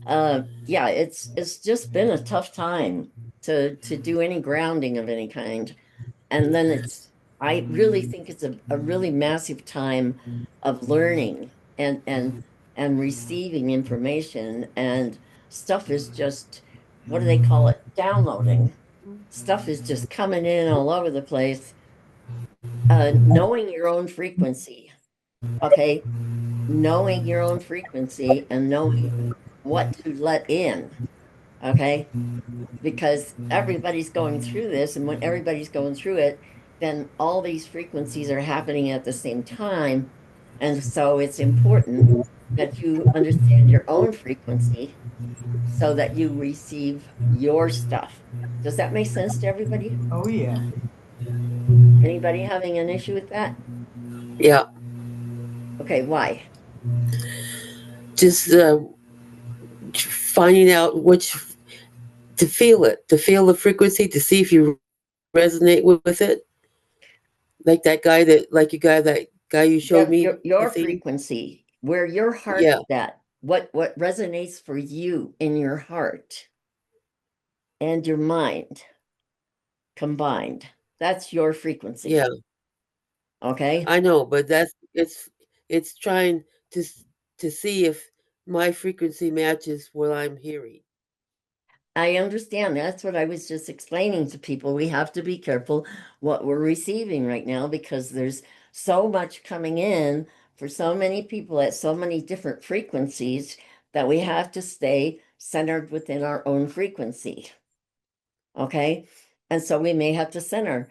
Yeah, it's just been a tough time to do any grounding of any kind. And then I really think it's a really massive time of learning and receiving information, and stuff is just, what do they call it? Downloading. Stuff is just coming in all over the place. Knowing your own frequency, okay? Knowing your own frequency and knowing what to let in, okay? Because everybody's going through this, and when everybody's going through it, then all these frequencies are happening at the same time. And so it's important that you understand your own frequency so that you receive your stuff. Does that make sense to everybody? Oh yeah. Anybody having an issue with that? Yeah, Okay, why? just finding out which to feel the frequency, to see if you resonate with it. Like that guy you showed Yeah, me, your Athene. frequency, where your heart's Yeah, at, what resonates for you in your heart and your mind combined. That's your frequency. yeah, Okay. I know, but it's trying to to see if my frequency matches what I'm hearing. I understand. That's what I was just explaining to people. We have to be careful what we're receiving right now because there's so much coming in for so many people at so many different frequencies that we have to stay centered within our own frequency. Okay. And so we may have to center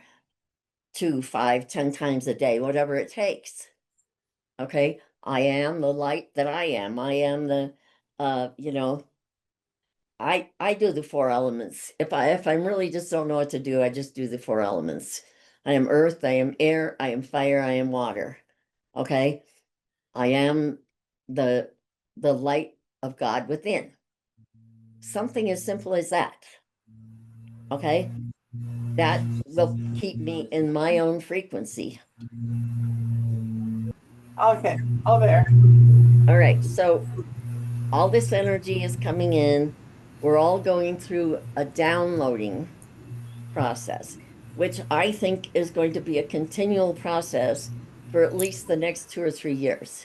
2, 5, 10 times a day, whatever it takes. Okay. I am the light that I am. I am the, you know, I do the four elements. If I really just don't know what to do, I just do the four elements. I am earth, I am air, I am fire, I am water. Okay? I am the the light of God within. Something as simple as that. Okay? That will keep me in my own frequency. Okay. Oh there. All right. So all this energy is coming in. We're all going through a downloading process, which I think is going to be a continual process for at least the next 2 or 3 years.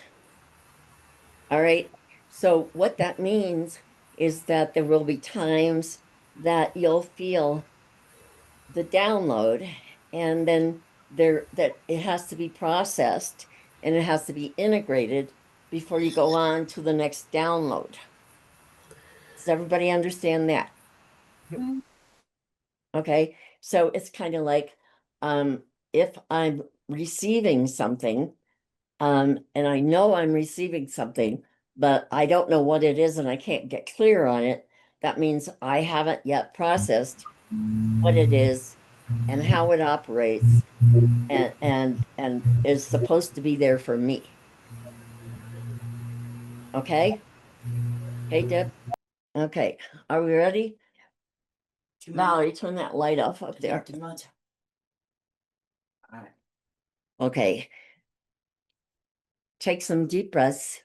All right. So, what that means is that there will be times that you'll feel the download, and then that it has to be processed and it has to be integrated before you go on to the next download. Does everybody understand that? Okay. So it's kind of like, if I'm receiving something, and I know I'm receiving something, but I don't know what it is and I can't get clear on it, that means I haven't yet processed what it is and how it operates and is supposed to be there for me. Okay? Hey, Deb. Okay. Are we ready? Valerie, turn that light off up there. Okay. Take some deep breaths.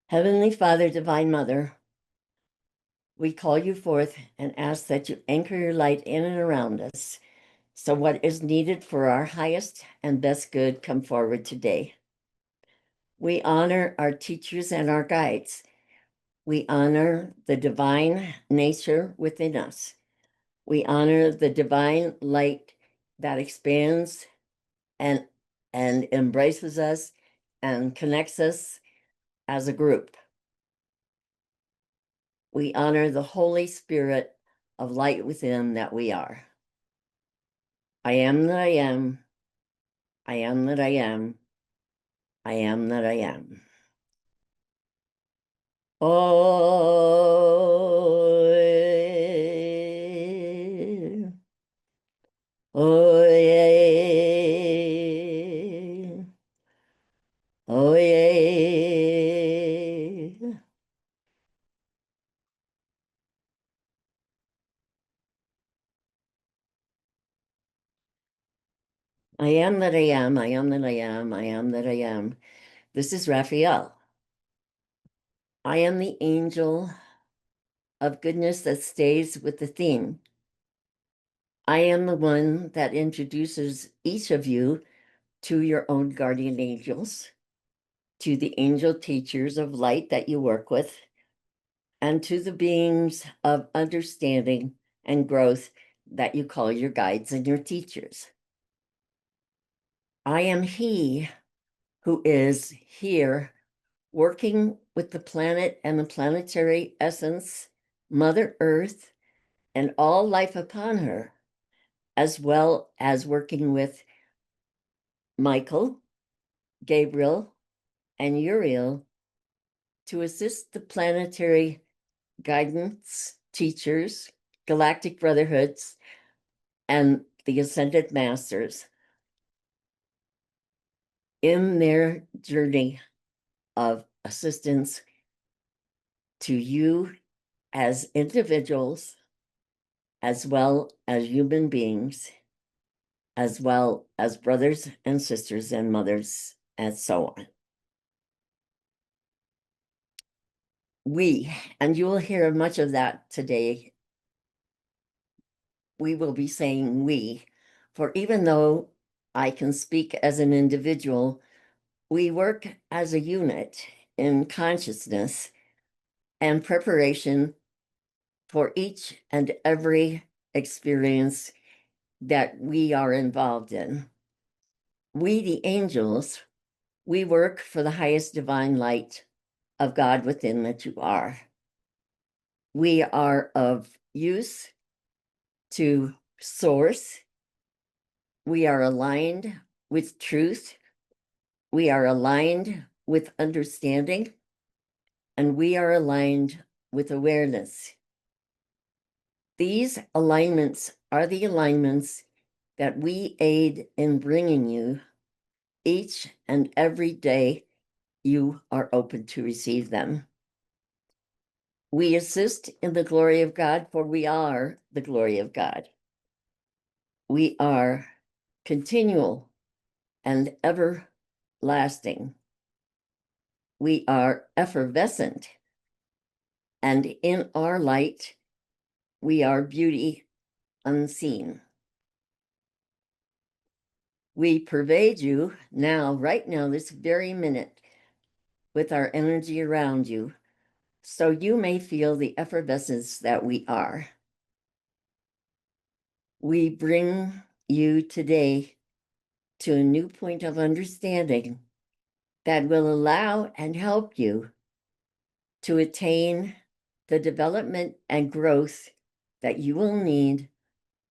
Heavenly Father, Divine Mother, we call you forth and ask that you anchor your light in and around us. So what is needed for our highest and best good come forward today. We honor our teachers and our guides. We honor the divine nature within us. We honor the divine light that expands and and embraces us and connects us as a group. We honor the Holy Spirit of light within that we are. I am that I am. I am that I am. I am that I am. Oh, oh, yeah. Oh, yeah. I am that I am, I am that I am, I am that I am. This is Raphael. I am the angel of goodness that stays with Athene. I am the one that introduces each of you to your own guardian angels, to the angel teachers of light that you work with, and to the beings of understanding and growth that you call your guides and your teachers. I am he who is here working with the planet and the planetary essence, Mother Earth, and all life upon her, as well as working with Michael, Gabriel, and Uriel to assist the planetary guidance, teachers, galactic brotherhoods, and the ascended masters in their journey of assistance to you as individuals, as well as human beings, as well as brothers and sisters and mothers, and so on. We, and you will hear much of that today, we will be saying we, for even though I can speak as an individual, we work as a unit in consciousness and preparation for each and every experience that we are involved in. We, the angels, we work for the highest divine light of God within that you are. We are of use to source. We are aligned with truth. We are aligned with understanding. And we are aligned with awareness. These alignments are the alignments that we aid in bringing you each and every day you are open to receive them. We assist in the glory of God, for we are the glory of God. We are continual and everlasting. We are effervescent, and in our light, we are beauty unseen. We pervade you now, right now, this very minute, with our energy around you, so you may feel the effervescence that we are. We bring you today to a new point of understanding that will allow and help you to attain the development and growth that you will need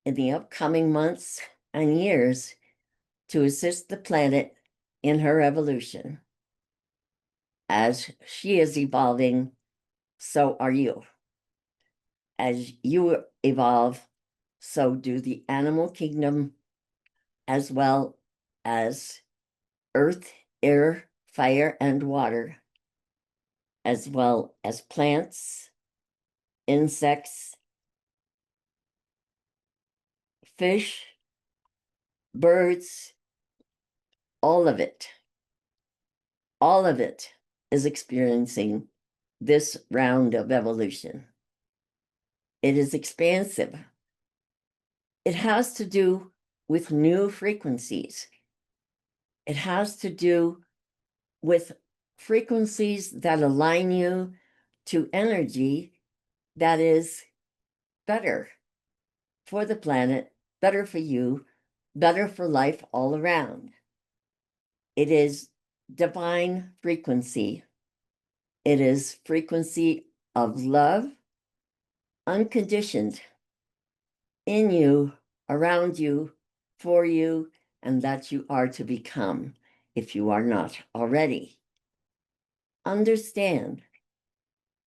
in the upcoming months and years to assist the planet in her evolution. As she is evolving, so are you. As you evolve, so do the animal kingdom, as well as earth, air, fire, and water, as well as plants, insects, fish, birds, all of it. All of it is experiencing this round of evolution. It is expansive. It has to do with new frequencies. It has to do with frequencies that align you to energy that is better for the planet, better for you, better for life all around. It is divine frequency. It is frequency of love, unconditioned, in you, around you, for you, and that you are to become if you are not already. Understand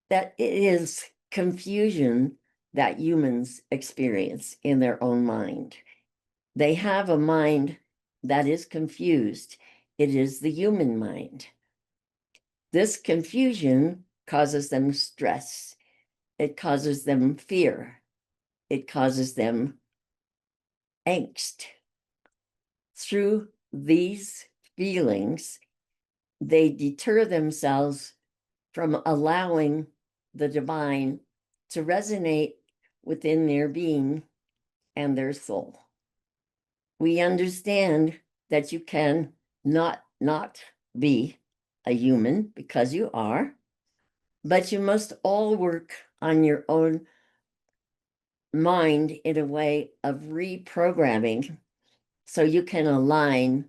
that it is confusion that humans experience in their own mind. They have a mind that is confused. It is the human mind. This confusion causes them stress. It causes them fear. It causes them angst. through these feelings, they deter themselves from allowing the divine to resonate within their being and their soul. We understand that you can not be a human because you are, but you must all work on your own mind in a way of reprogramming so you can align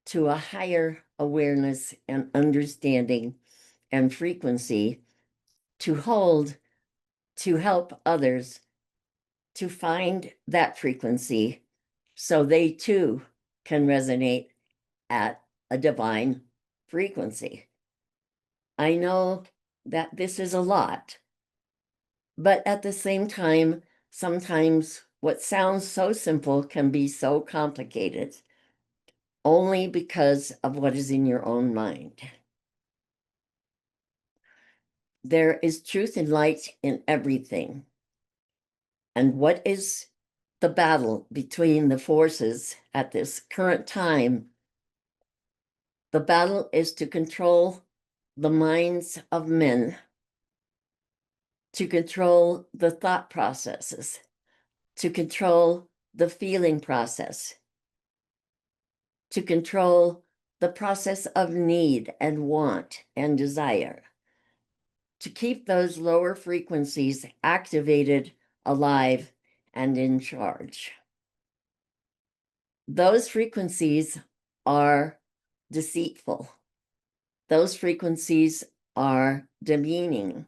to a higher awareness and understanding and frequency to hold, to help others to find that frequency so they too can resonate at a divine frequency. I know that this is a lot, but at the same time, sometimes what sounds so simple can be so complicated only because of what is in your own mind. There is truth and light in everything. And what is the battle between the forces at this current time? The battle is to control the minds of men, to control the thought processes, to control the feeling process, to control the process of need and want and desire, to keep those lower frequencies activated, alive, and in charge. Those frequencies are deceitful. Those frequencies are demeaning.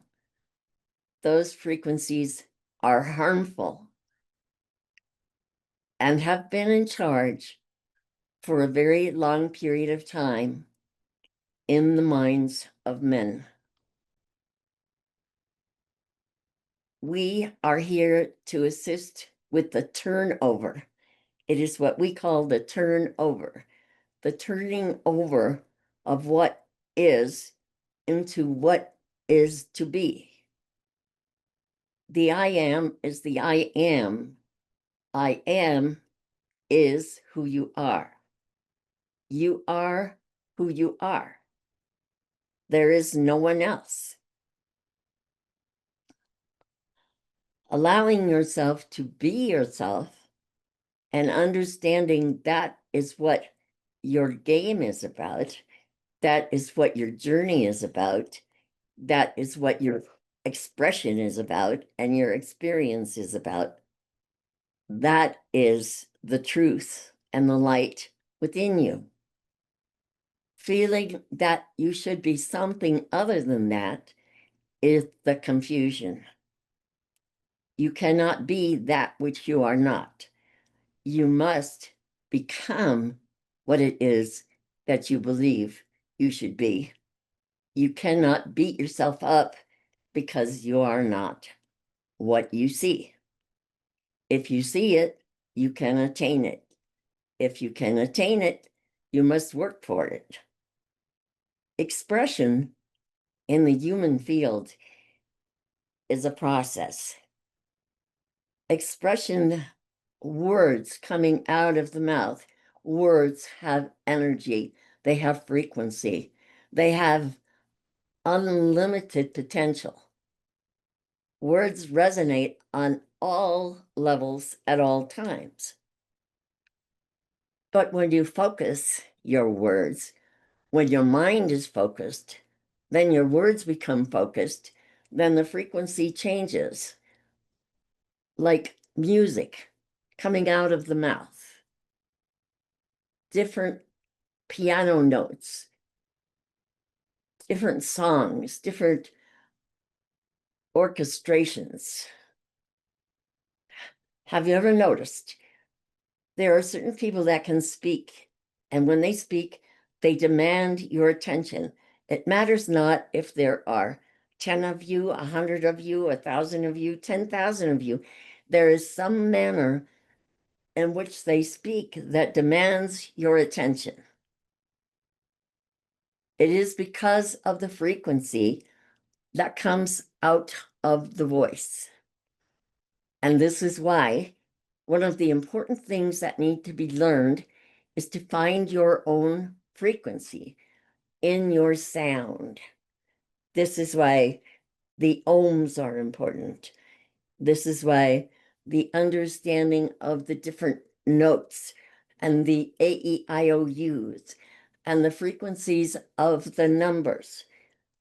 Those frequencies are harmful and have been in charge for a very long period of time in the minds of men. We are here to assist with the turnover. It is what we call the turnover, the turning over of what is into what is to be. The I am is the I am. I am is who you are. You are who you are. There is no one else. Allowing yourself to be yourself and understanding that is what your game is about, that is what your journey is about, that is what your expression is about, and your experience is about. That is the truth and the light within you. Feeling that you should be something other than that is the confusion. You cannot be that which you are not. You must become what it is that you believe you should be. You cannot beat yourself up because you are not what you see. If you see it, you can attain it. If you can attain it, you must work for it. Expression in the human field is a process. Expression, words coming out of the mouth, words have energy, they have frequency, they have unlimited potential. Words resonate on all levels at all times. But when you focus your words, when your mind is focused, then your words become focused, then the frequency changes, like music coming out of the mouth, different piano notes, different songs, different orchestrations. Have you ever noticed there are certain people that can speak, and when they speak, they demand your attention. It matters not if there are 10 of you, 100 of you, 1,000 of you, 10,000 of you. There is some manner in which they speak that demands your attention. It is because of the frequency that comes out of the voice. And this is why one of the important things that need to be learned is to find your own frequency in your sound. This is why the ohms are important. This is why the understanding of the different notes and the AEIOUs and the frequencies of the numbers,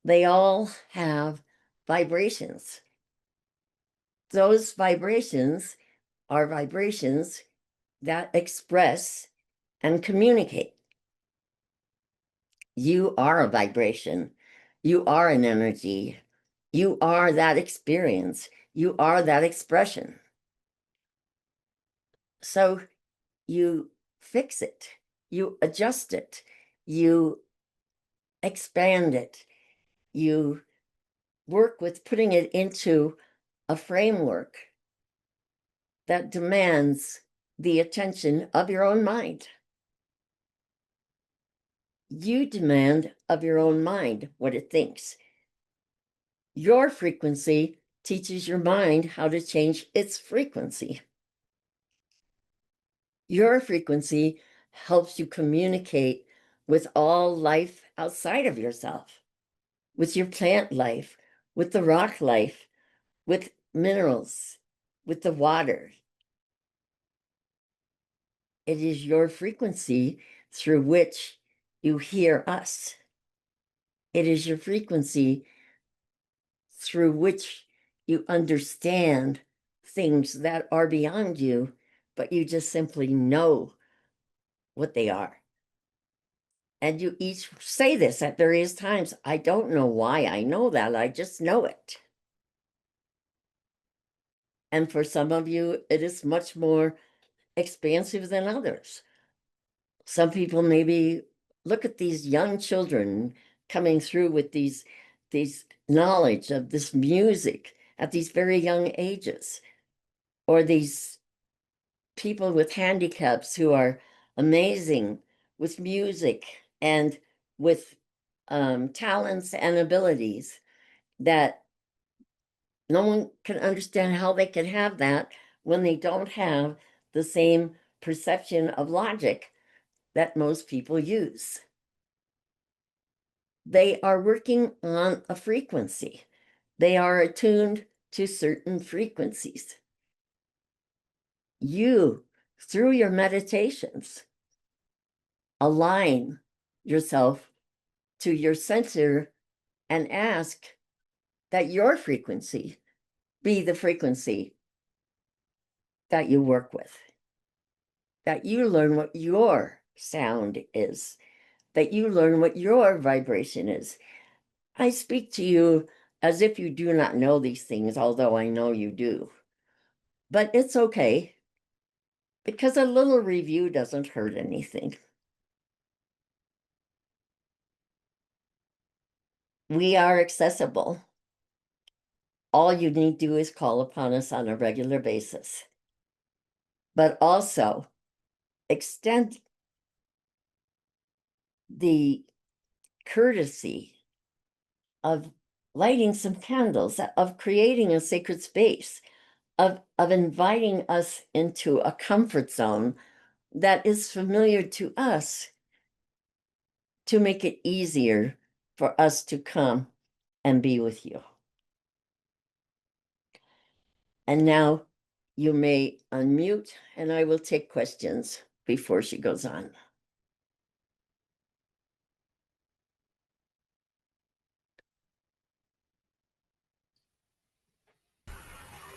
they all have vibrations. Those vibrations are vibrations that express and communicate. You are a vibration. You are an energy. You are that experience. You are that expression. So you fix it, you adjust it, you expand it, you work with putting it into a framework that demands the attention of your own mind. You demand of your own mind what it thinks. Your frequency teaches your mind how to change its frequency. Your frequency helps you communicate with all life outside of yourself, with your plant life, with the rock life, with minerals, with the water. It is your frequency through which you hear us. It is your frequency through which you understand things that are beyond you, but you just simply know what they are. And you each say this at various times. I don't know why I know that. I just know it. And for some of you, it is much more expansive than others. Some people maybe look at these young children coming through with these knowledge of this music at these very young ages, or these people with handicaps who are amazing with music and with talents and abilities that no one can understand how they can have that when they don't have the same perception of logic that most people use. They are working on a frequency. They are attuned to certain frequencies. You, through your meditations, align yourself to your center and ask that your frequency be the frequency that you work with, that you learn what your sound is, that you learn what your vibration is. I speak to you as if you do not know these things, although I know you do. But it's okay, because a little review doesn't hurt anything. We are accessible. All you need to do is call upon us on a regular basis. But also extend the courtesy of lighting some candles, of creating a sacred space, of inviting us into a comfort zone that is familiar to us, to make it easier for us to come and be with you. And now you may unmute and I will take questions before she goes on.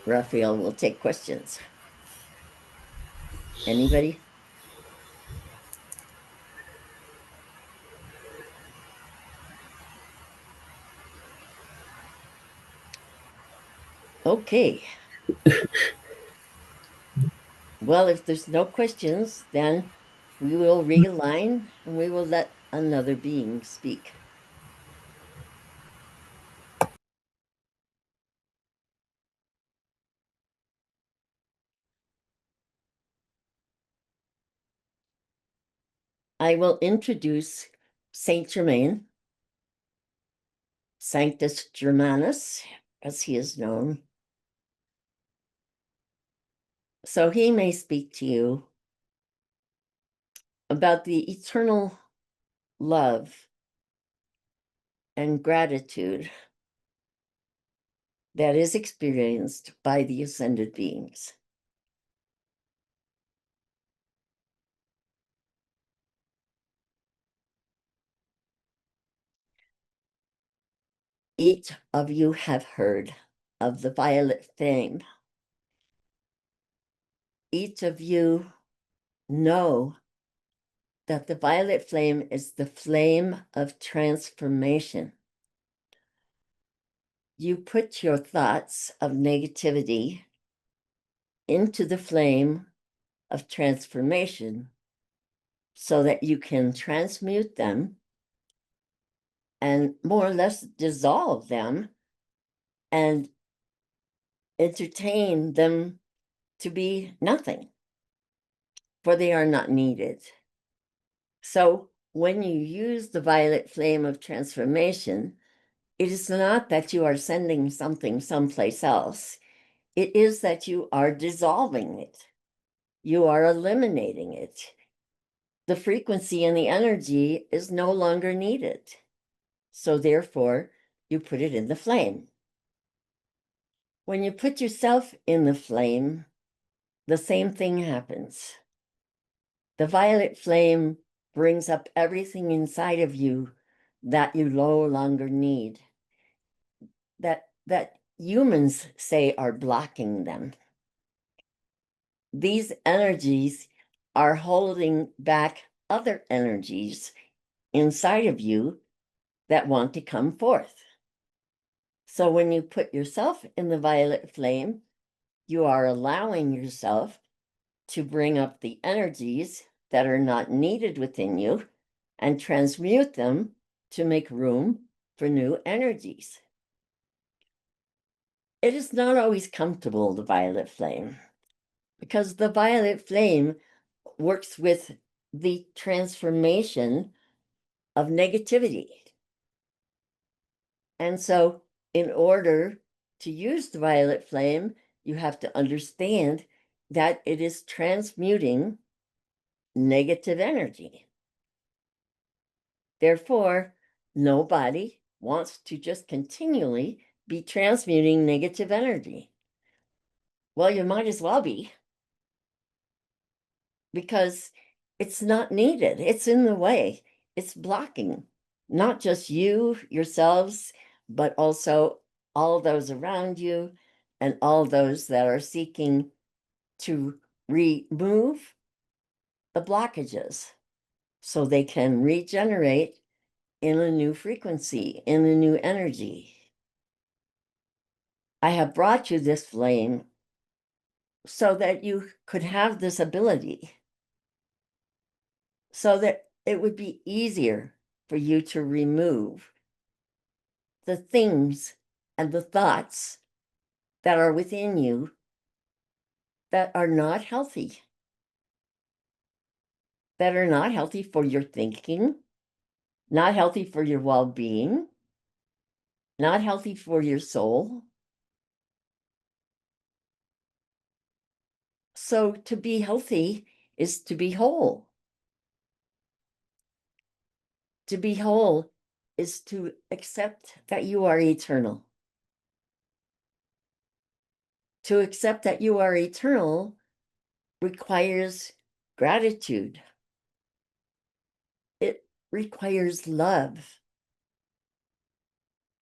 Raphael will take questions. Anybody? Okay. Well, if there's no questions, then we will realign and we will let another being speak. I will introduce Saint Germain, Sanctus Germanus, as he is known. So he may speak to you about the eternal love and gratitude that is experienced by the ascended beings. Each of you have heard of the violet flame. Each of you know that the violet flame is the flame of transformation. You put your thoughts of negativity into the flame of transformation so that you can transmute them and more or less dissolve them and entertain them to be nothing, for they are not needed. So when you use the violet flame of transformation, it is not that you are sending something someplace else. It is that you are dissolving it. You are eliminating it. The frequency and the energy is no longer needed. So therefore, you put it in the flame. When you put yourself in the flame, the same thing happens. The violet flame brings up everything inside of you that you no longer need, that humans say are blocking them. These energies are holding back other energies inside of you that want to come forth. So when you put yourself in the violet flame, you are allowing yourself to bring up the energies that are not needed within you and transmute them to make room for new energies. It is not always comfortable, the violet flame, because the violet flame works with the transformation of negativity. And so, in order to use the violet flame, you have to understand that it is transmuting negative energy. Therefore, nobody wants to just continually be transmuting negative energy. Well, you might as well be, because it's not needed. It's in the way. It's blocking not just you, yourselves, but also all those around you and all those that are seeking to remove the blockages so they can regenerate in a new frequency, in a new energy. I have brought you this flame so that you could have this ability, so that it would be easier for you to remove the things and the thoughts that are within you that are not healthy, that are not healthy for your thinking, not healthy for your well-being, not healthy for your soul. So to be healthy is to be whole. To be whole is to accept that you are eternal. To accept that you are eternal requires gratitude. It requires love.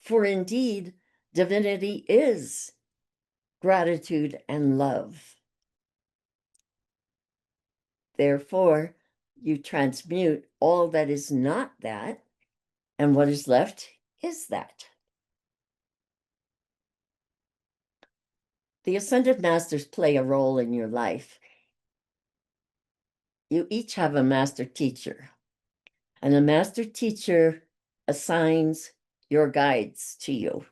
For indeed, divinity is gratitude and love. Therefore, you transmute all that is not that, and what is left is that. The Ascended Masters play a role in your life. You each have a master teacher, and a master teacher assigns your guides to you.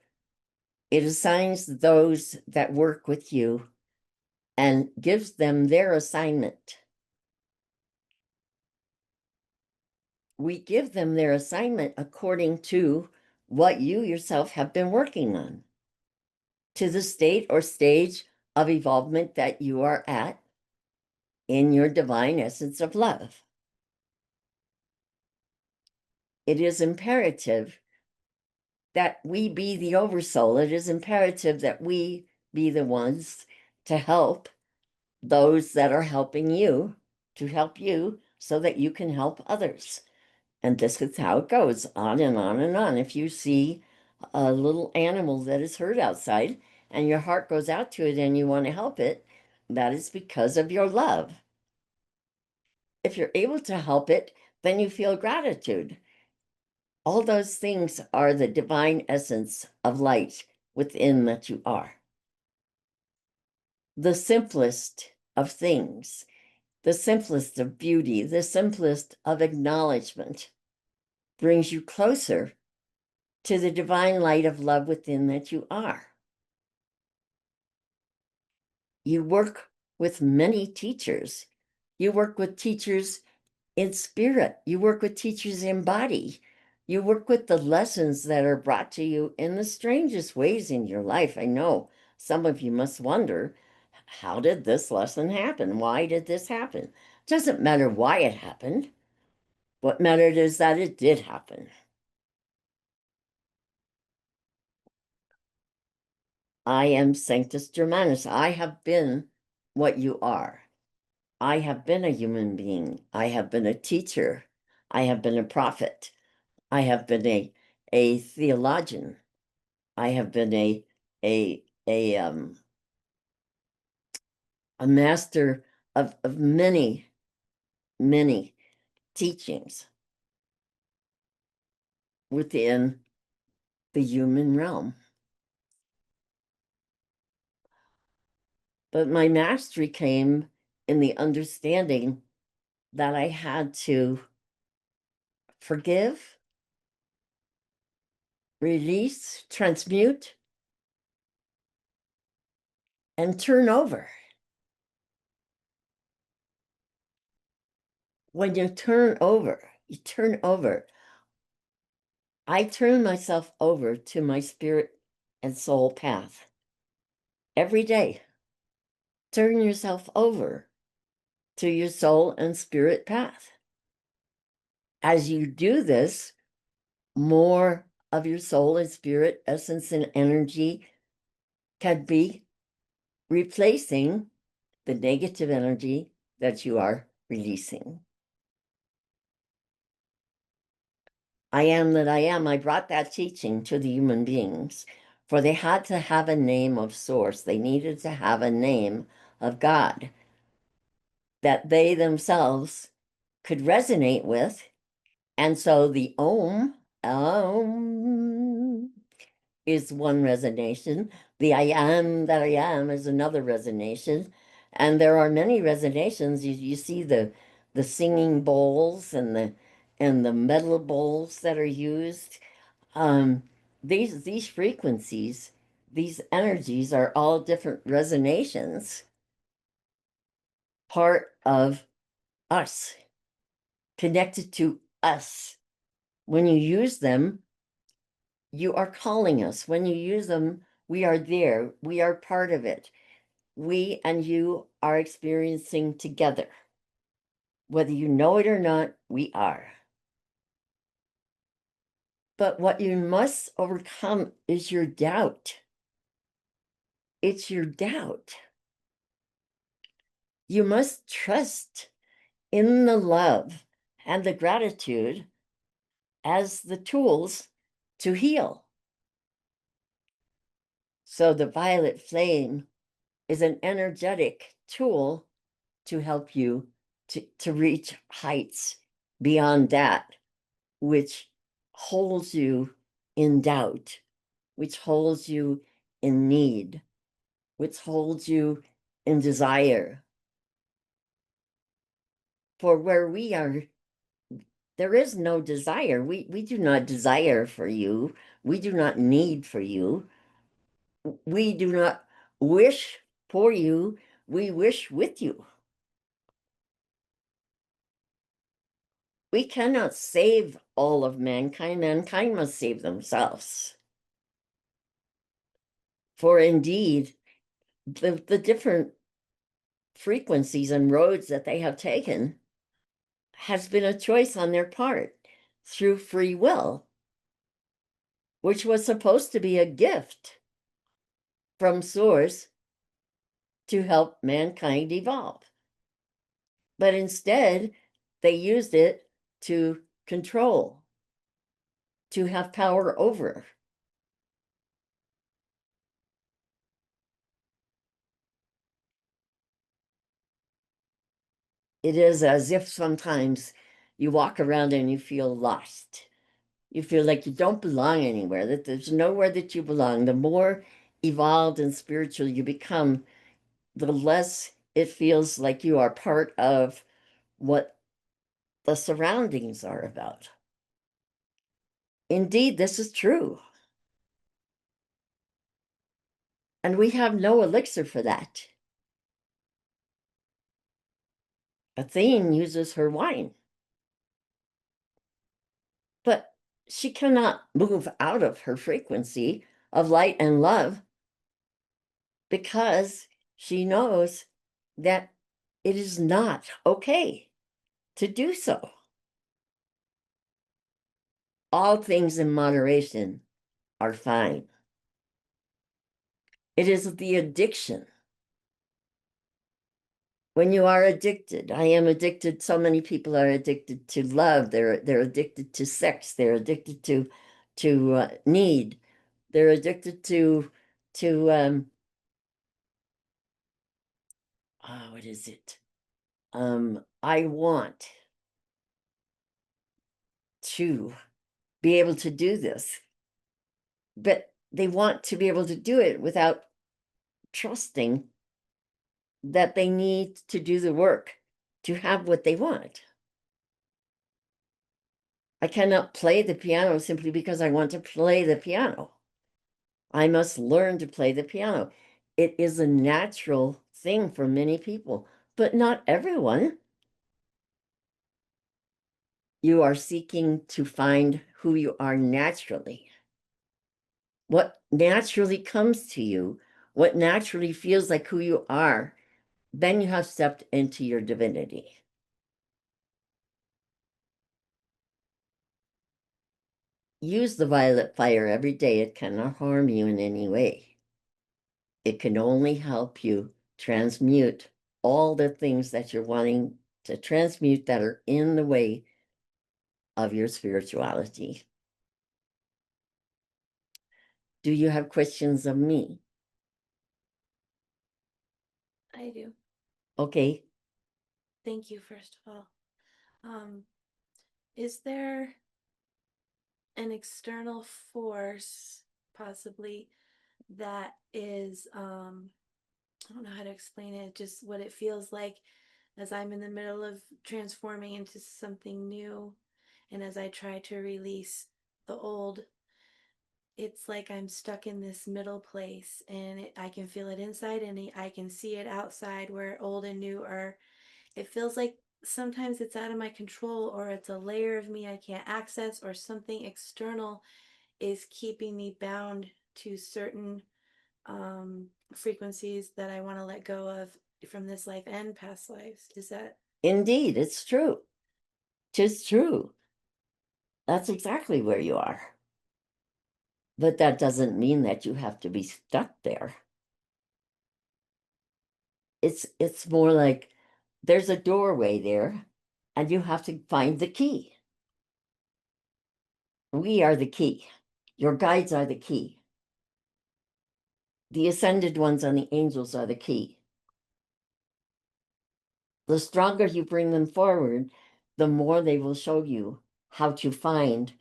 It assigns those that work with you and gives them their assignment. We give them their assignment according to what you yourself have been working on, to the state or stage of evolvement that you are at in your divine essence of love. it is imperative that we be the oversoul. It is imperative that we be the ones to help those that are helping you, to help you so that you can help others. And this is how it goes on and on and on. If you see a little animal that is hurt outside and your heart goes out to it and you want to help it, that is because of your love. If you're able to help it, then you feel gratitude. All those things are the divine essence of light within that you are. The simplest of things, the simplest of beauty, the simplest of acknowledgement brings you closer to the divine light of love within that you are. You work with many teachers. You work with teachers in spirit. You work with teachers in body. You work with the lessons that are brought to you in the strangest ways in your life. I know some of you must wonder, how did this lesson happen? Why did this happen? It doesn't matter why it happened. What mattered is that it did happen. I am Sanctus Germanus. I have been what you are. I have been a human being. I have been a teacher. I have been a prophet. I have been a theologian. I have been a a um a master of many, many teachings within the human realm. But my mastery came in the understanding that I had to forgive, release, transmute, and turn over. When you turn over, you turn over. I turn myself over to my spirit and soul path every day. Turn yourself over to your soul and spirit path. As you do this, more of your soul and spirit essence and energy can be replacing the negative energy that you are releasing. I am that I am. I brought that teaching to the human beings, for they had to have a name of source. They needed to have a name of God that they themselves could resonate with. And so the Om is one resonation. The I am that I am is another resonation. And there are many resonations. You see the singing bowls and the metal bowls that are used. Um, these frequencies, these energies are all different resonations, part of us, connected to us. When you use them, you are calling us. When you use them, we are there. We are part of it. We and you are experiencing together. Whether you know it or not, we are. But what you must overcome is your doubt. It's your doubt. You must trust in the love and the gratitude as the tools to heal. So the violet flame is an energetic tool to help you to reach heights beyond that, which holds you in doubt, which holds you in need, which holds you in desire. For where we are, there is no desire. We do not desire for you. We do not need for you. We do not wish for you. We wish with you. We cannot save all of mankind. Mankind must save themselves. For indeed, the different frequencies and roads that they have taken has been a choice on their part. through free will, which was supposed to be a gift from Source to help mankind evolve. But instead, they used it to control, to have power over. It is as if sometimes you walk around and you feel lost. You feel like you don't belong anywhere, that there's nowhere that you belong. The more evolved and spiritual you become, the less it feels like you are part of what the surroundings are about. Indeed, this is true. And we have no elixir for that. Athene uses her wine, but she cannot move out of her frequency of light and love because she knows that it is not okay to do so. All things in moderation are fine. It is the addiction. When you are addicted, I am addicted. So many people are addicted to love. They're addicted to sex. They're addicted to need. They're addicted to what is it? I want to be able to do this, but they want to be able to do it without trusting that they need to do the work to have what they want. I cannot play the piano simply because I want to play the piano. I must learn to play the piano. It is a natural thing for many people, but not everyone. You are seeking to find who you are naturally. What naturally comes to you, what naturally feels like who you are, then you have stepped into your divinity. Use the violet fire every day. It cannot harm you in any way. It can only help you transmute all the things that you're wanting to transmute that are in the way of your spirituality. Do you have questions of me? I do. Okay. Thank you, first of all. Is there an external force, possibly, that is, I don't know how to explain it, just what it feels like as I'm in the middle of transforming into something new, and as I try to release the old, it's like I'm stuck in this middle place, and I can feel it inside and I can see it outside, where old and new are. It feels like sometimes it's out of my control, or it's a layer of me I can't access, or something external is keeping me bound to certain frequencies that I want to let go of from this life and past lives. Is that? Indeed, it's true. Tis true. That's exactly where you are. But that doesn't mean that you have to be stuck there. It's more like there's a doorway there and you have to find the key. We are the key. Your guides are the key. The ascended ones and the angels are the key. The stronger you bring them forward, the more they will show you how to find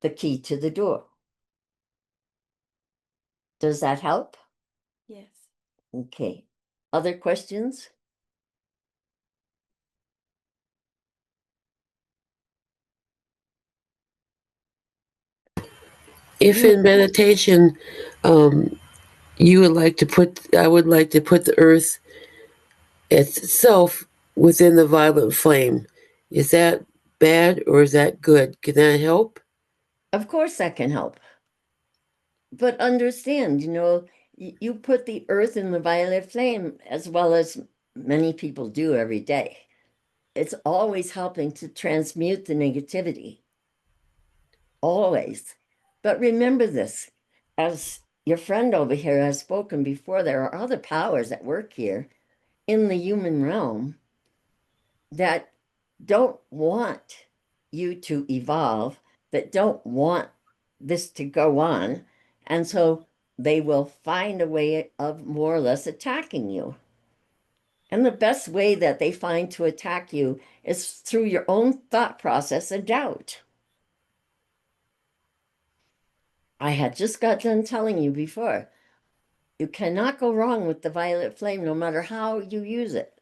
the key to the door. Does that help? Yes. Okay. Other questions? If in meditation, you would like to put, I would like to put the earth itself within the violet flame. Is that bad or is that good? Can that help? Of course that can help. But understand, you put the earth in the violet flame as well as many people do every day. It's always helping to transmute the negativity. always. But remember this, as your friend over here has spoken before, there are other powers at work here in the human realm that don't want you to evolve, that don't want this to go on. And so they will find a way of more or less attacking you. And the best way that they find to attack you is through your own thought process and doubt. I had just got done telling you before, you cannot go wrong with the violet flame no matter how you use it.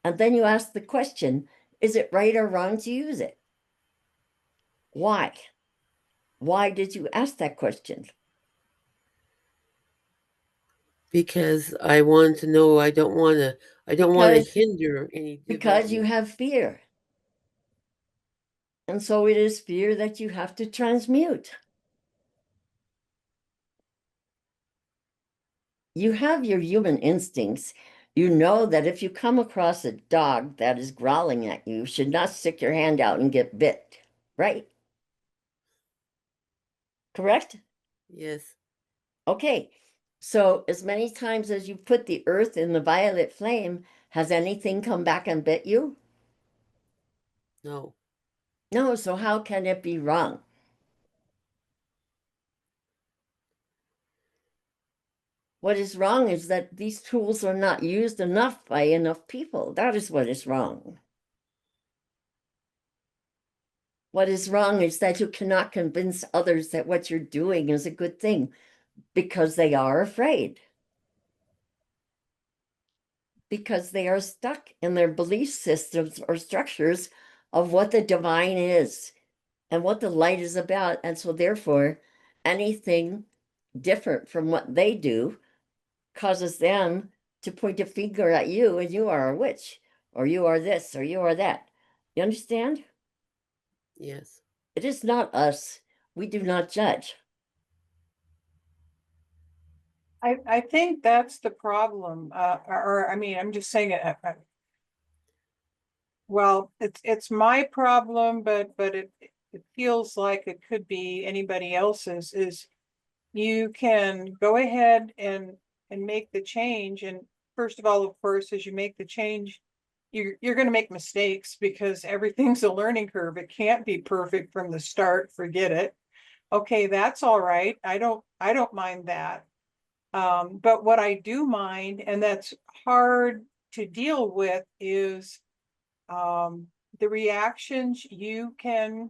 And then you ask the question, is it right or wrong to use it? Why? Why did you ask that question? Because I want to know. I don't want to. I don't want to Because hinder any because you development. have fear. And so it is fear that you have to transmute. You have your human instincts. You know that if you come across a dog that is growling at you, you should not stick your hand out and get bit, right? Correct? Yes. Okay. So as many times as you put the earth in the violet flame, has anything come back and bit you? No. No, so how can it be wrong? What is wrong is that these tools are not used enough by enough people. That is what is wrong. What is wrong is that you cannot convince others that what you're doing is a good thing because they are afraid, because they are stuck in their belief systems or structures of what the divine is and what the light is about. And so, therefore, anything different from what they do causes them to point a finger at you and you are a witch, or you are this, or you are that. You understand? Yes. It is not us. We do not judge. I think that's the problem. Or I mean, I'm just saying it. Well, it's my problem, but it feels like it could be anybody else's. Is you can go ahead and make the change. And first of all, of course, as you make the change, you're going to make mistakes because everything's a learning curve. It can't be perfect from the start. Forget it. Okay, that's all right. I don't mind that. But what I do mind, and that's hard to deal with, is the reactions you can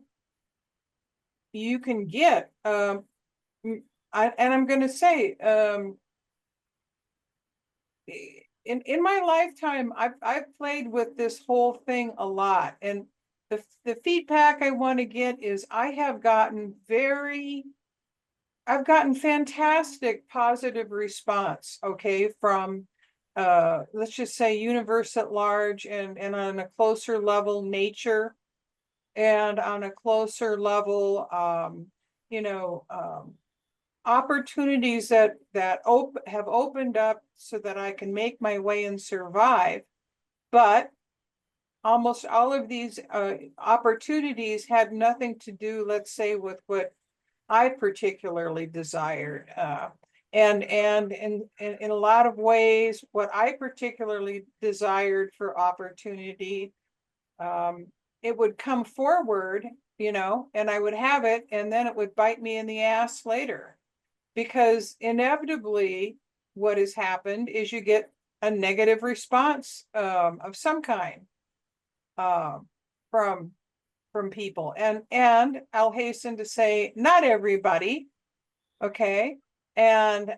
get. And I'm going to say, in my lifetime, I've played with this whole thing a lot, and the feedback I want to get is I've gotten fantastic positive response, okay, from let's just say universe at large, and on a closer level nature, and on a closer level you know opportunities that have opened up so that I can make my way and survive. But almost all of these opportunities had nothing to do, let's say, with what I particularly desired. And in a lot of ways, what I particularly desired for opportunity, um, it would come forward, and I would have it, and then it would bite me in the ass later. Because inevitably, what has happened is you get a negative response of some kind um, from people, and I'll hasten to say, not everybody, okay, and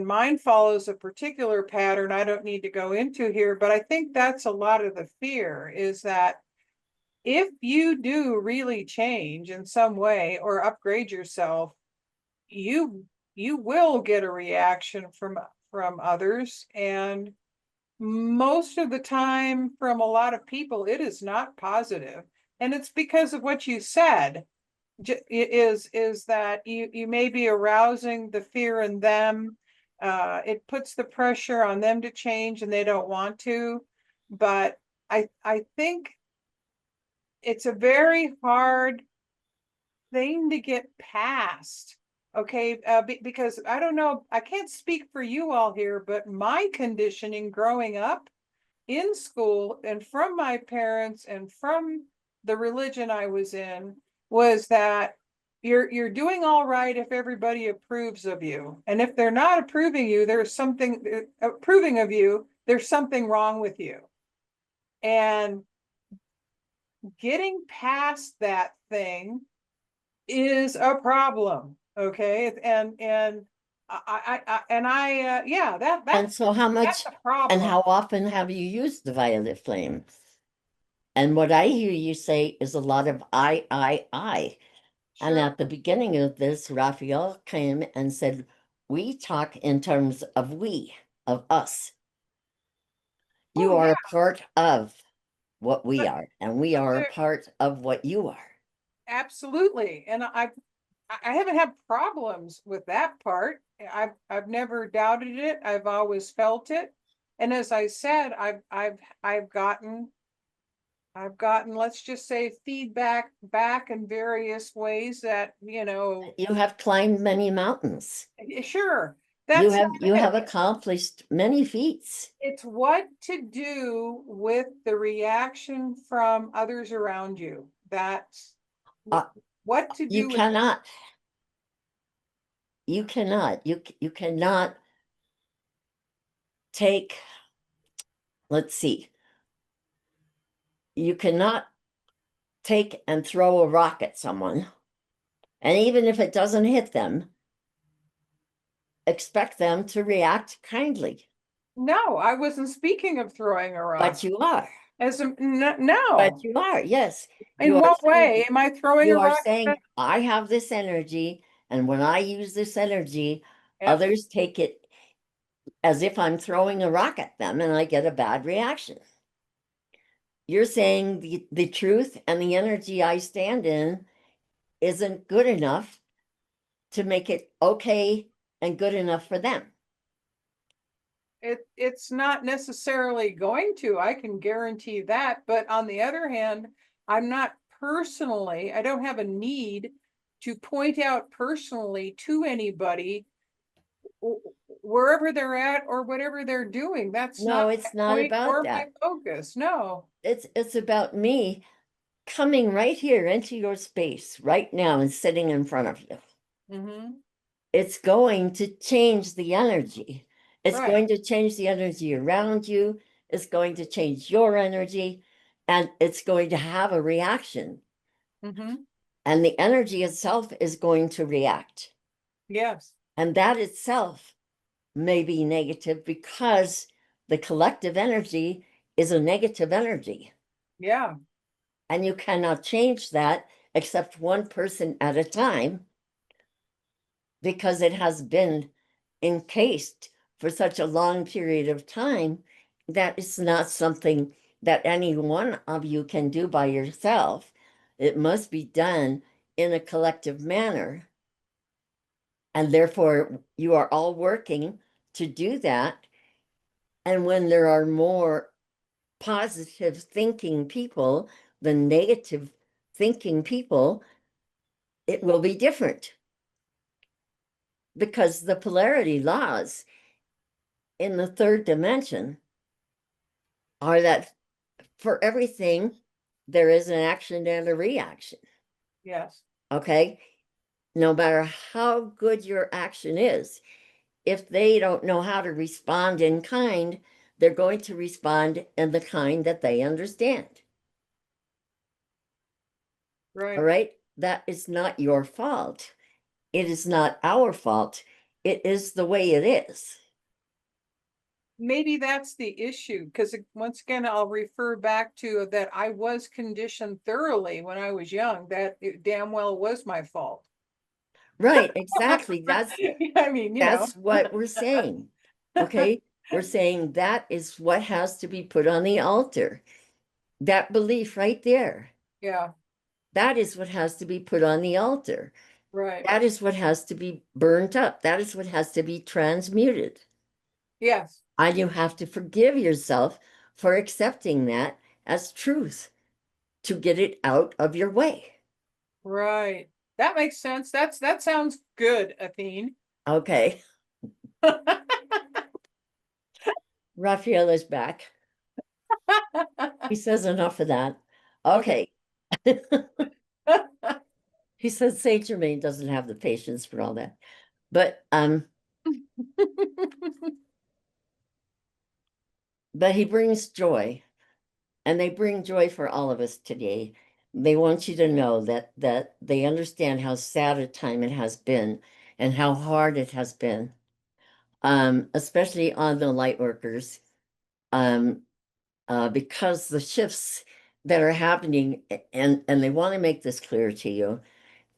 mine follows a particular pattern I don't need to go into here, but I think that's a lot of the fear, is that if you do really change in some way or upgrade yourself, you you will get a reaction from others, and most of the time from a lot of people it is not positive, and it's because of what you said. Is that you may be arousing the fear in them. It puts the pressure on them to change and they don't want to. But I think it's a very hard thing to get past. Okay, because I don't know, I can't speak for you all here, but my conditioning growing up in school and from my parents and from the religion I was in was that you're doing all right if everybody approves of you. And if they're not approving you, there's something approving of you, there's something wrong with you. And getting past that thing is a problem. Okay. And yeah, And that's so how much a and problem. how often have you used the violet flame? And what I hear you say is a lot of I. And Sure. at the beginning of this, Raphael came and said, we talk in terms of we, of us. You Oh, are yeah. a part of what we But are, and we are a there, part of what you are. absolutely. And I haven't had problems with that part. I've never doubted it. I've always felt it. And as I said, I've gotten, let's just say, feedback back in various ways that, You have climbed many mountains. sure, You that's have you not have it. accomplished many feats. It's what to do with the reaction from others around you. That's Uh, what to you do with it. cannot, you cannot take, let's see, you cannot take and throw a rock at someone. And even if it doesn't hit them, expect them to react kindly. No, I wasn't speaking of throwing a rock. But you are. No. But you are, yes. In You are what saying, way am I throwing a you are rock? saying, I have this energy, and when I use this energy, Yep. others take it as if I'm throwing a rock at them and I get a bad reaction. You're saying the truth and the energy I stand in isn't good enough to make it okay and good enough for them. It's not necessarily going to, I can guarantee that. But on the other hand, I'm not personally, I don't have a need to point out personally to anybody wherever they're at or whatever they're doing. That's No, not it's my not point about or my that. focus. No. It's about me coming right here into your space right now and sitting in front of you. Mm-hmm. It's going to change the energy. It's Right. going to change the energy around you. It's going to change your energy, and it's going to have a reaction. Mm-hmm. And the energy itself is going to react. Yes. And that itself may be negative because the collective energy is a negative energy. Yeah. And you cannot change that except one person at a time because it has been encased for such a long period of time that it's not something that any one of you can do by yourself. It must be done in a collective manner. And therefore, you are all working to do that. And when there are more positive thinking people than negative thinking people, it will be different because the polarity laws in the third dimension are that for everything, there is an action and a reaction. Yes. Okay. No matter how good your action is, if they don't know how to respond in kind, they're going to respond in the kind that they understand. All Right. right. That is not your fault. It is not our fault. It is the way it is. Maybe that's the issue, because once again, I'll refer back to that I was conditioned thoroughly when I was young, that it damn well was my fault. Right, exactly. I mean, That's what we're saying. Okay. We're saying that is what has to be put on the altar. That belief right there. Yeah, That is what has to be put on the altar. right. That is what has to be burnt up. That is what has to be transmuted. Yes, And you have to forgive yourself for accepting that as truth to get it out of your way. right. That makes sense. That sounds good, Athene. Okay, Raphael is back. He says enough of that. Okay. He says Saint Germain doesn't have the patience for all that. But but he brings joy, and they bring joy for all of us today. They want you to know that they understand how sad a time it has been and how hard it has been, especially on the light workers, um, because the shifts that are happening, and they want to make this clear to you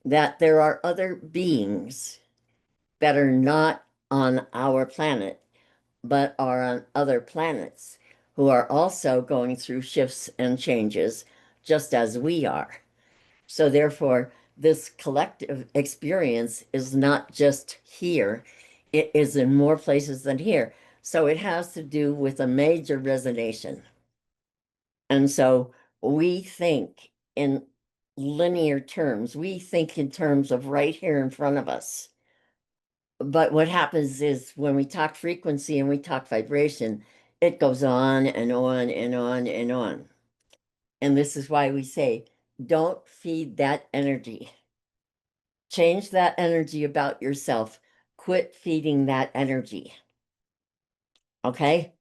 that there are other beings that are not on our planet, but are on other planets who are also going through shifts and changes, just as we are. So, therefore, this collective experience is not just here, it is in more places than here. So, it has to do with a major resonation. And so, we think in linear terms, we think in terms of right here in front of us. But what happens is when we talk frequency and we talk vibration, it goes on and on and on and on. And this is why we say, don't feed that energy. Change that energy about yourself. Quit feeding that energy. Okay?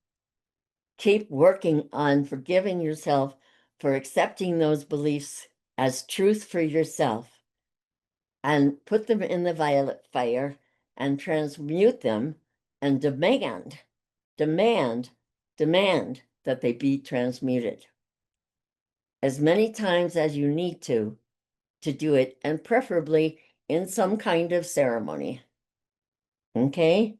Keep working on forgiving yourself for accepting those beliefs as truth for yourself and put them in the violet fire and transmute them and demand, demand that they be transmuted as many times as you need to do it, and preferably in some kind of ceremony. Okay?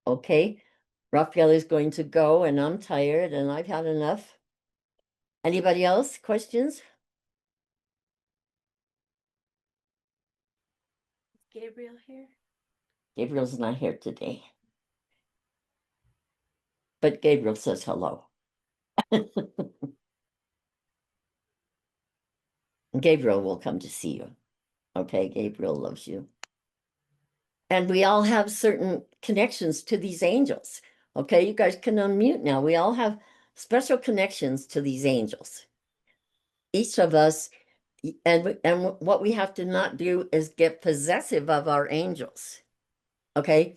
Okay. Raphael is going to go, and I'm tired and I've had enough. Anybody else? Questions? Is Gabriel here? Gabriel's not here today. But Gabriel says hello. Gabriel will come to see you. Okay, Gabriel loves you. And we all have certain connections to these angels. Okay, you guys can unmute now. We all have special connections to these angels. Each of us, and what we have to not do is get possessive of our angels. Okay,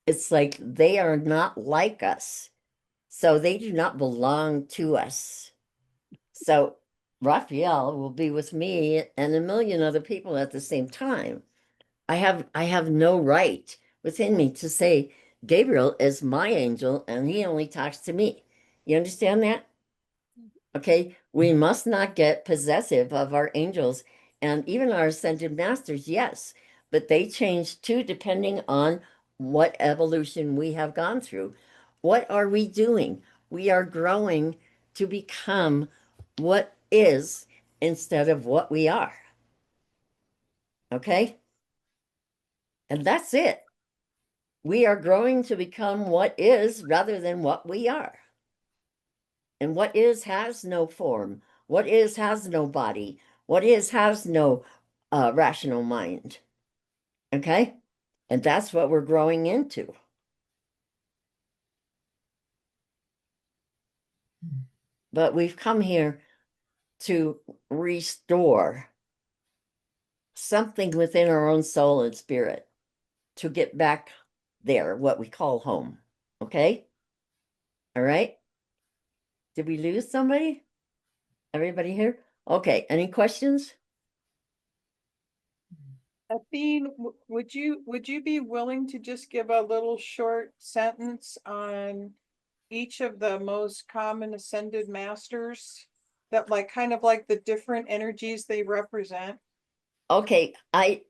it's like they are not like us, so they do not belong to us. So Raphael will be with me and a million other people at the same time. I have no right within me to say Gabriel is my angel and he only talks to me. You understand that? Okay, we must not get possessive of our angels and even our ascended masters, yes, but they change too depending on what evolution we have gone through. What are we doing? We are growing to become what is instead of what we are. Okay? And that's it. We are growing to become what is rather than what we are. And what is has no form. What is has no body. What is has no rational mind. Okay? And that's what we're growing into. But we've come here to restore something within our own soul and spirit to get back there, what we call home. Okay? All right? Did we lose somebody? Everybody here? Okay. Any questions? Athene, would you be willing to just give a little short sentence on each of the most common ascended masters, that like kind of like the different energies they represent? Okay, I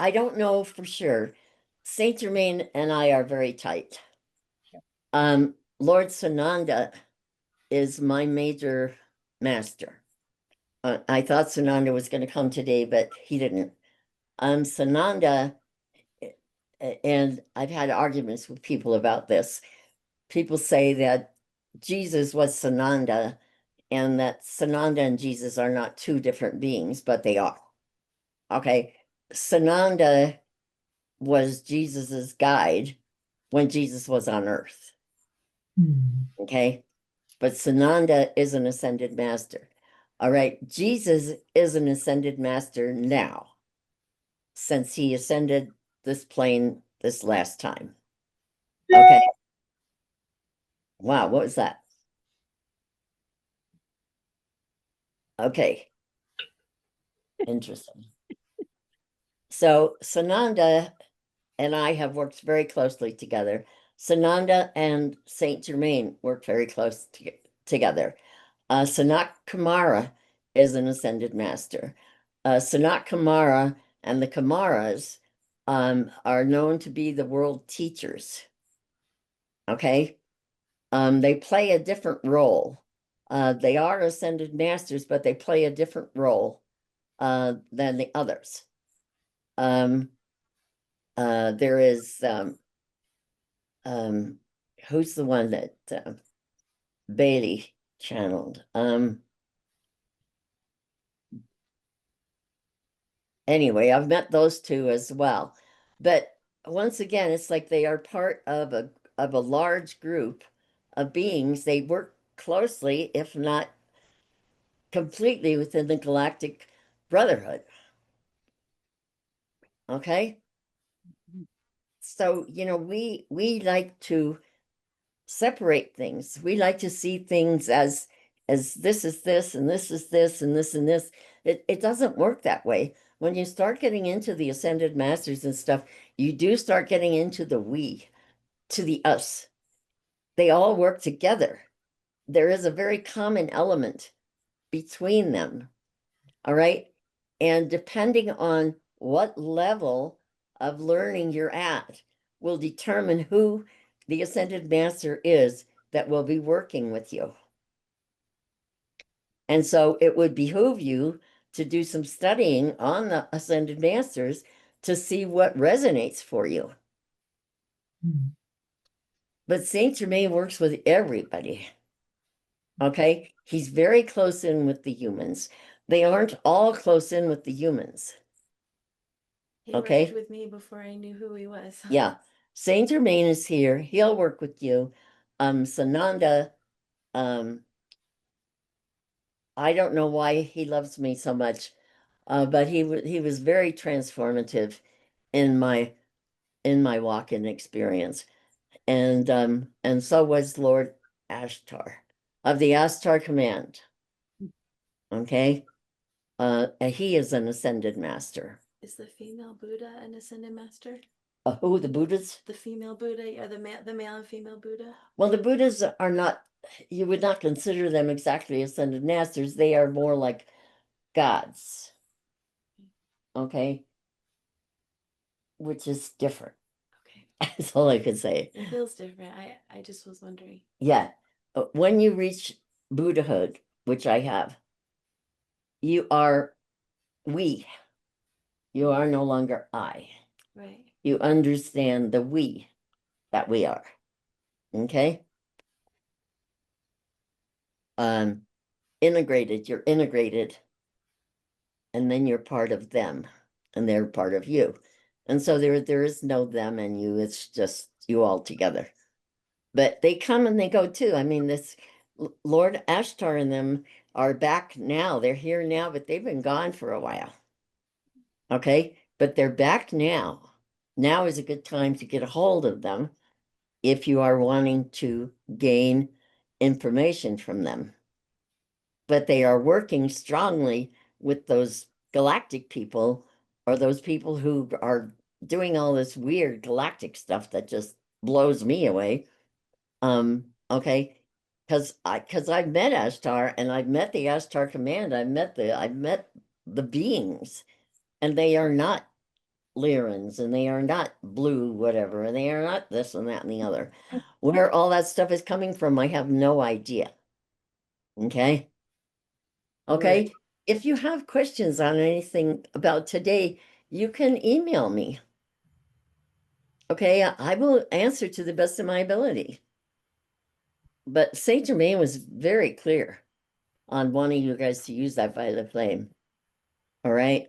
don't know for sure. Saint Germain and I are very tight. Lord Sananda is my major master. I thought Sananda was going to come today, but he didn't. Sananda, and I've had arguments with people about this. People say that Jesus was Sananda and that Sananda and Jesus are not two different beings, but they are. Okay. Sananda was Jesus's guide when Jesus was on earth. Okay. But Sananda is an ascended master. All right. Jesus is an ascended master now, since he ascended this plane this last time. Okay. Wow. What was that? Okay. Interesting. So Sananda and I have worked very closely together. Sananda and Saint Germain work very close together. Sanat Kumara is an ascended master. Sanat Kumara and the Kumaras are known to be the world teachers. Okay. They play a different role. They are ascended masters, but they play a different role than the others. There is um, who's the one that Bailey channeled? Anyway, I've met those two as well. But once again, it's like they are part of a large group of beings. They work closely, if not completely, within the Galactic Brotherhood. Okay? So, we like to separate things. We like to see things as this is this and this is this and this and this. It doesn't work that way. When you start getting into the ascended masters and stuff, you do start getting into the we, to the us. They all work together. There is a very common element between them. All right. And depending on what level of learning you're at will determine who the ascended master is that will be working with you. And so it would behoove you to do some studying on the ascended masters to see what resonates for you. But Saint Germain works with everybody. Okay. He's very close in with the humans. They aren't all close in with the humans. He Okay. worked with me before I knew who he was. Yeah. Saint Germain is here. He'll work with you. Sananda, I don't know why he loves me so much, but he was very transformative in my walk-in experience. And so was Lord Ashtar of the Ashtar Command. Okay. And he is an ascended master. Is the female Buddha an ascended master? Who, the Buddhas? The female Buddha, or the male and female Buddha? Well, the Buddhas are not, you would not consider them exactly ascended masters. They are more like gods. Okay. Which is different. Okay. That's all I could say. It feels different. I just was wondering. Yeah. When you reach Buddhahood, which I have, you are we. You are no longer I. Right. You understand the we that we are. Okay. Integrated, you're integrated, and then you're part of them, and they're part of you. And so there is no them and you, it's just you all together. But they come and they go too. I mean, this Lord Ashtar and them are back now. They're here now, but they've been gone for a while. Okay. But they're back now. Now is a good time to get a hold of them if you are wanting to gain information from them. But they are working strongly with those galactic people or those people who are doing all this weird galactic stuff that just blows me away. Okay. Because I've met Ashtar and I've met the Ashtar command. I've met the beings, and they are not Lyrans and they are not blue, whatever, and they are not this and that and the other. Where all that stuff is coming from, I have no idea. Okay. Okay. Right. If you have questions on anything about today, you can email me. Okay, I will answer to the best of my ability. But Saint Germain was very clear. on wanting you guys to use that violet flame. All right.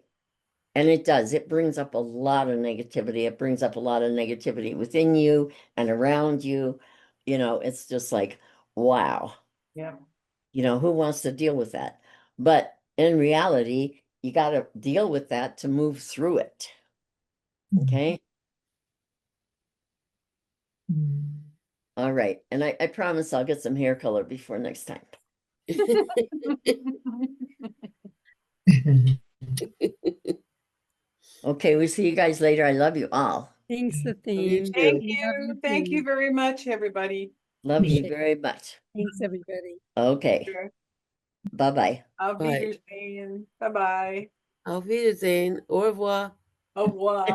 And it does, it brings up a lot of negativity. It brings up a lot of negativity within you and around you. You know, it's just like, wow, Yeah. you know, who wants to deal with that? But in reality, you got to deal with that to move through it. Okay. All right. And I promise I'll get some hair color before next time. Okay. We'll see you guys later. I love you all. Thanks, You Athene. Thank too. We love you. you Thank you too. very much, everybody. Love you Appreciate it. very much. Thanks, everybody. Okay. Sure. Bye-bye. Auf Bye. Wiedersehen. Bye-bye. Auf Wiedersehen. Au revoir. Au revoir.